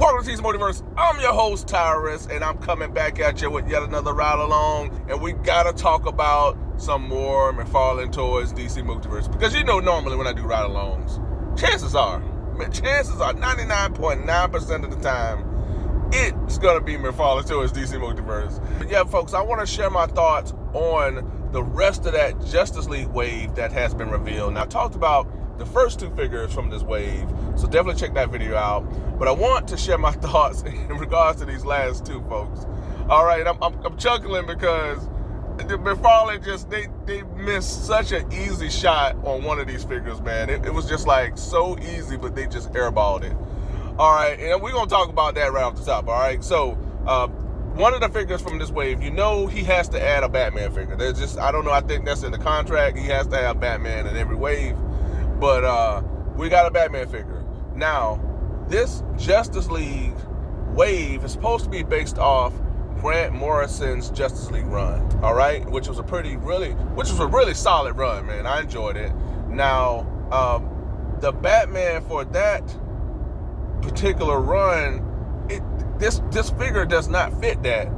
Welcome to TC Multiverse. I'm your host, Tyrus, and I'm coming back at you with yet another ride along. And we gotta talk about some more McFarlane Toys DC Multiverse. Because you know, normally when I do ride alongs, chances are 99.9% of the time, it's gonna be McFarlane Toys DC Multiverse. But yeah, folks, I wanna share my thoughts on the rest of that Justice League wave that has been revealed. Now, I talked about the first two figures from this wave, so definitely check that video out. But I want to share my thoughts in regards to these last two, folks. All right, I'm chuckling because McFarlane just they missed such an easy shot on one of these figures, man. It was just like so easy, but they just airballed it. All right, and we're gonna talk about that right off the top. All right, so one of the figures from this wave, you know, he has to add a Batman figure. There's just, I don't know, I think that's in the contract. He has to have Batman in every wave. But we got a Batman figure. Now, this Justice League wave is supposed to be based off Grant Morrison's Justice League run, all right? Which was a really solid run, man. I enjoyed it. Now, the Batman for that particular run, this figure does not fit that.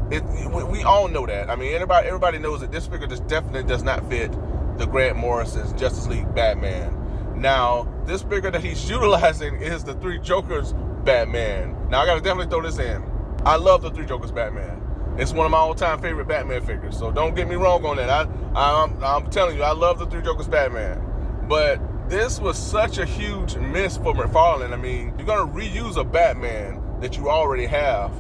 We all know that. I mean, everybody knows that this figure just definitely does not fit the Grant Morrison's Justice League Batman. Now, this figure that he's utilizing is the Three Jokers Batman. Now, I gotta definitely throw this in. I love the Three Jokers Batman. It's one of my all-time favorite Batman figures, so don't get me wrong on that. I'm telling you, I love the Three Jokers Batman. But this was such a huge miss for McFarlane. I mean, you're gonna reuse a Batman that you already have.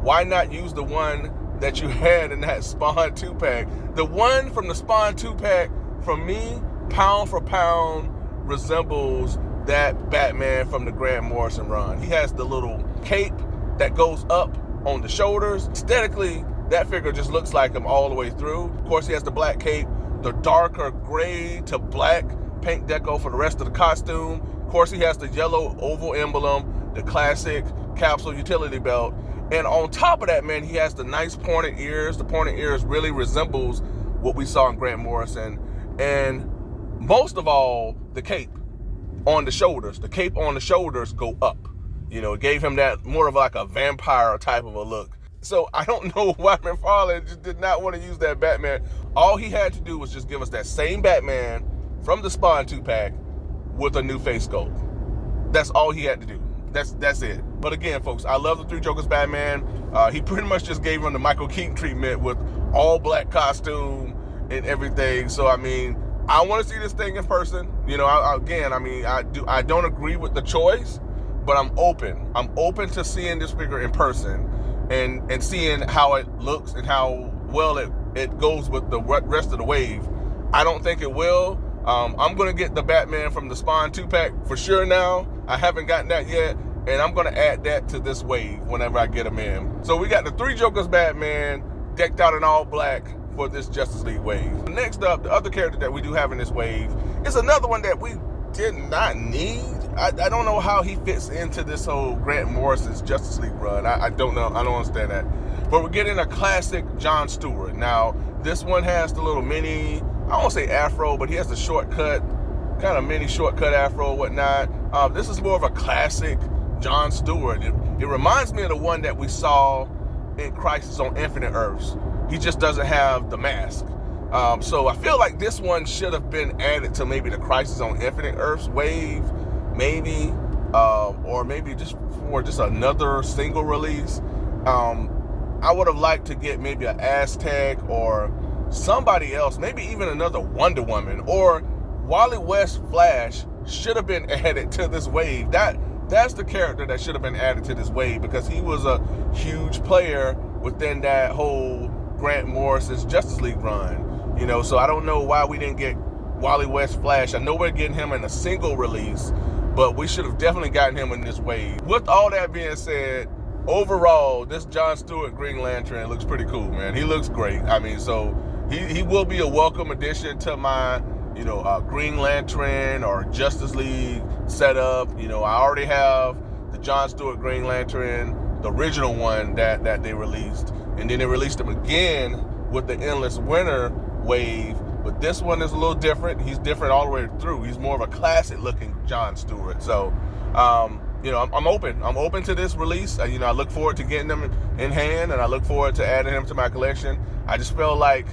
Why not use the one that you had in that Spawn 2-pack? The one from the Spawn 2-pack, from me, pound for pound, resembles that Batman from the Grant Morrison run. He has the little cape that goes up on the shoulders. Aesthetically, that figure just looks like him all the way through. Of course, he has the black cape, the darker gray to black paint deco for the rest of the costume. Of course, he has the yellow oval emblem, the classic capsule utility belt. And on top of that, man, he has the nice pointed ears. The pointed ears really resembles what we saw in Grant Morrison. And most of all, the cape on the shoulders. The cape on the shoulders go up. You know, it gave him that more of like a vampire type of a look. So I don't know why McFarlane just did not want to use that Batman. All he had to do was just give us that same Batman from the Spawn 2-pack with a new face sculpt. That's all he had to do. That's it. But again, folks, I love the Three Jokers Batman. He pretty much just gave him the Michael Keaton treatment with all black costume and everything. So I mean, I want to see this thing in person. You know, I don't agree with the choice, but I'm open. I'm open to seeing this figure in person and seeing how it looks and how well it goes with the rest of the wave. I don't think it will. I'm going to get the Batman from the Spawn 2-pack for sure now. I haven't gotten that yet, and I'm going to add that to this wave whenever I get him in. So we got the Three Jokers Batman decked out in all black for this Justice League wave. Next up, the other character that we do have in this wave is another one that we did not need. I don't know how he fits into this whole Grant Morrison's Justice League run. I don't know. I don't understand that. But we're getting a classic John Stewart. Now, this one has the little mini, I won't say afro, but he has the shortcut, kind of mini shortcut afro, whatnot. This is more of a classic John Stewart. It reminds me of the one that we saw in Crisis on Infinite Earths. He just doesn't have the mask. So I feel like this one should have been added to maybe the Crisis on Infinite Earths wave, maybe, or maybe just for just another single release. I would have liked to get maybe an Aztec or somebody else, maybe even another Wonder Woman, or Wally West Flash should have been added to this wave. That's the character that should have been added to this wave, because he was a huge player within that whole Grant Morrison's Justice League run. You know, so I don't know why we didn't get Wally West Flash. I know we're getting him in a single release, but we should have definitely gotten him in this wave. With all that being said, overall, this John Stewart Green Lantern looks pretty cool, man. He looks great. I mean, so he will be a welcome addition to my, you know, Green Lantern or Justice League setup. You know, I already have the John Stewart Green Lantern, the original one that they released, and then they released him again with the Endless Winter wave, but this one is a little different. He's different all the way through. He's more of a classic looking John Stewart. So you know, I'm open. I'm open to this release. You know, I look forward to getting them in hand, and I look forward to adding him to my collection. I just feel like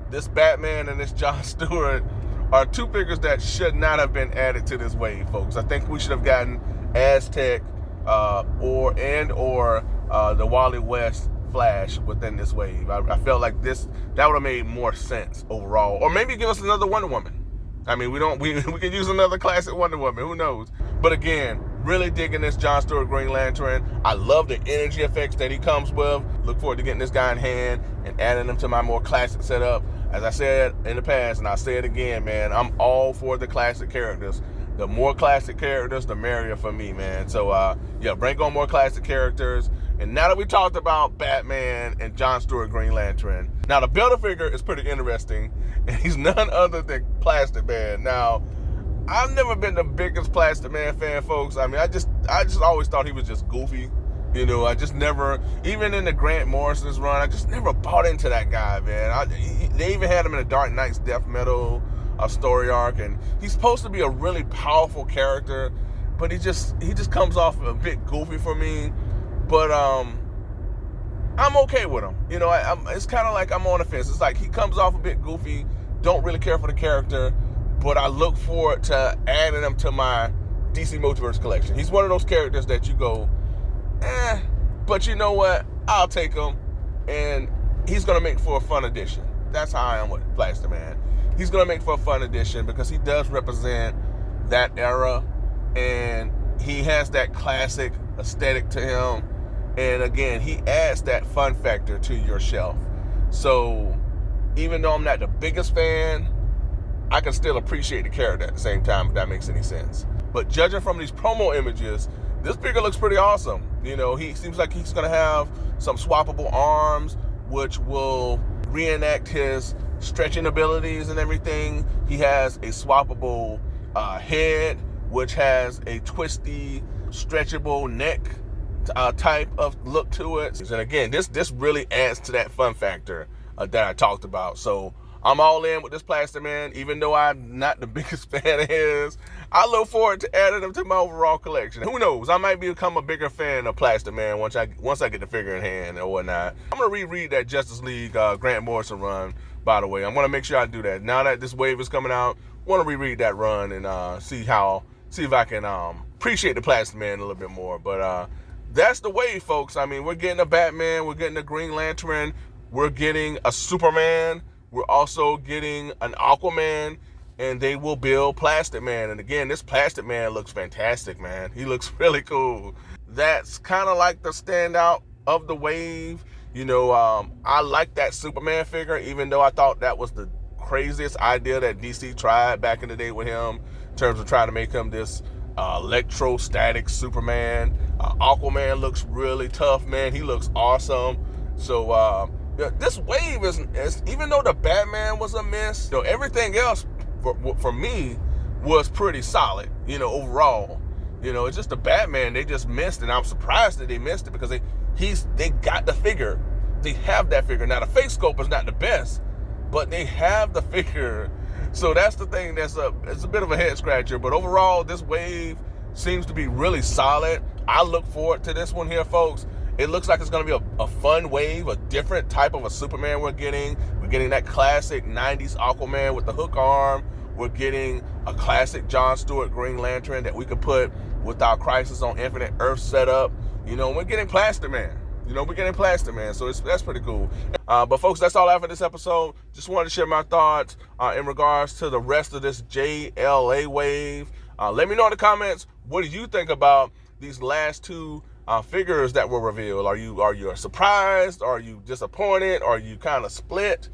this Batman and this John Stewart are two figures that should not have been added to this wave, folks. I think we should have gotten Aztec or the Wally West Flash within this wave. I felt like that would have made more sense overall. Or maybe give us another Wonder Woman. I mean, we can use another classic Wonder Woman. Who knows? But again, really digging this John Stewart Green Lantern. I love the energy effects that he comes with. Look forward to getting this guy in hand and adding him to my more classic setup. As I said in the past, and I'll say it again, man, I'm all for the classic characters. The more classic characters, the merrier for me, man. So, yeah, bring on more classic characters. And now that we talked about Batman and John Stewart Green Lantern, now the Build-A-Figure is pretty interesting, and he's none other than Plastic Man. Now, I've never been the biggest Plastic Man fan, folks. I mean, I just always thought he was just goofy. You know, I just never, even in the Grant Morrison's run, I just never bought into that guy, man. They even had him in a Dark Knight's Death Metal story arc, and he's supposed to be a really powerful character, but he just comes off a bit goofy for me. But I'm okay with him. You know, it's kind of like I'm on the fence. It's like he comes off a bit goofy, don't really care for the character, but I look forward to adding him to my DC Multiverse collection. He's one of those characters that you go, but you know what? I'll take him, and he's going to make for a fun addition. That's how I am with Plastic Man. He's going to make for a fun addition because he does represent that era, and he has that classic aesthetic to him. And again, he adds that fun factor to your shelf. So even though I'm not the biggest fan, I can still appreciate the character at the same time, if that makes any sense. But judging from these promo images, this figure looks pretty awesome. You know, he seems like he's going to have some swappable arms, which will reenact his stretching abilities and everything. He has a swappable head, which has a twisty, stretchable neck type of look to it. And again, this really adds to that fun factor that I talked about. So I'm all in with this Plastic Man, even though I'm not the biggest fan of his. I look forward to adding him to my overall collection. Who knows? I might become a bigger fan of Plastic Man once I get the figure in hand or whatnot. I'm gonna reread that Justice League Grant Morrison run. By the way, I'm gonna make sure I do that. Now that this wave is coming out, I want to reread that run and see if I can appreciate the Plastic Man a little bit more. But that's the wave, folks. I mean, we're getting a Batman, we're getting a Green Lantern, we're getting a Superman. We're also getting an Aquaman, and they will build Plastic Man. And again, this Plastic Man looks fantastic, man. He looks really cool. That's kind of like the standout of the wave. You know, I like that Superman figure, even though I thought that was the craziest idea that DC tried back in the day with him in terms of trying to make him this electrostatic Superman. Aquaman looks really tough, man. He looks awesome. So, this wave is even though the Batman was a miss, you know, everything else for me was pretty solid, you know, overall. You know, it's just the Batman they just missed, and I'm surprised that they missed it because they got the figure. They have that figure. Now the face sculpt is not the best, but they have the figure. So that's the thing it's a bit of a head scratcher, but overall this wave seems to be really solid. I look forward to this one here, folks. It looks like it's going to be a fun wave, a different type of a Superman we're getting. We're getting that classic 90s Aquaman with the hook arm. We're getting a classic John Stewart Green Lantern that we could put with our Crisis on Infinite Earth setup. You know, we're getting Plastic Man. You know, we're getting Plastic Man, so that's pretty cool. But folks, that's all I have for this episode. Just wanted to share my thoughts in regards to the rest of this JLA wave. Let me know in the comments, what do you think about these last two figures that were revealed? Are you surprised? Are you disappointed? Are you kind of split?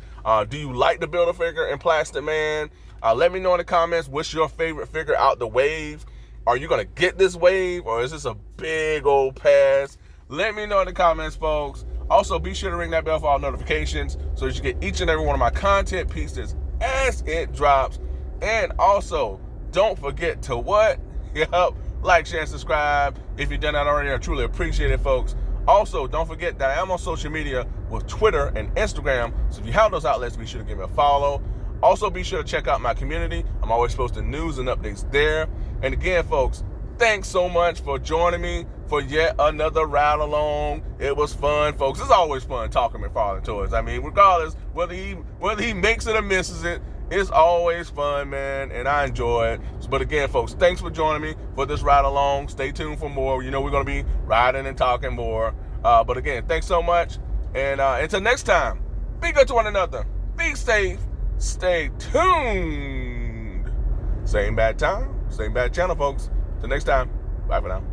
Do you like the Build-A-Figure and Plastic Man? Let me know in the comments, what's your favorite figure out the wave? Are you gonna get this wave, or is this a big old pass? Let me know in the comments, folks. Also, be sure to ring that bell for all notifications so that you get each and every one of my content pieces as it drops. And also, don't forget to what? Yep. Like, share, and subscribe. If you've done that already, I truly appreciate it, folks. Also, don't forget that I am on social media with Twitter and Instagram. So if you have those outlets, be sure to give me a follow. Also, be sure to check out my community. I'm always posting news and updates there. And again, folks, thanks so much for joining me for yet another ride along. It was fun, folks. It's always fun talking McFarlane Toys. I mean, regardless whether he makes it or misses it, it's always fun, man, and I enjoy it. But again, folks, thanks for joining me for this ride along. Stay tuned for more. You know we're going to be riding and talking more. But again, thanks so much. And until next time, be good to one another. Be safe. Stay tuned. Same bad time, same bad channel, folks. Till next time, bye for now.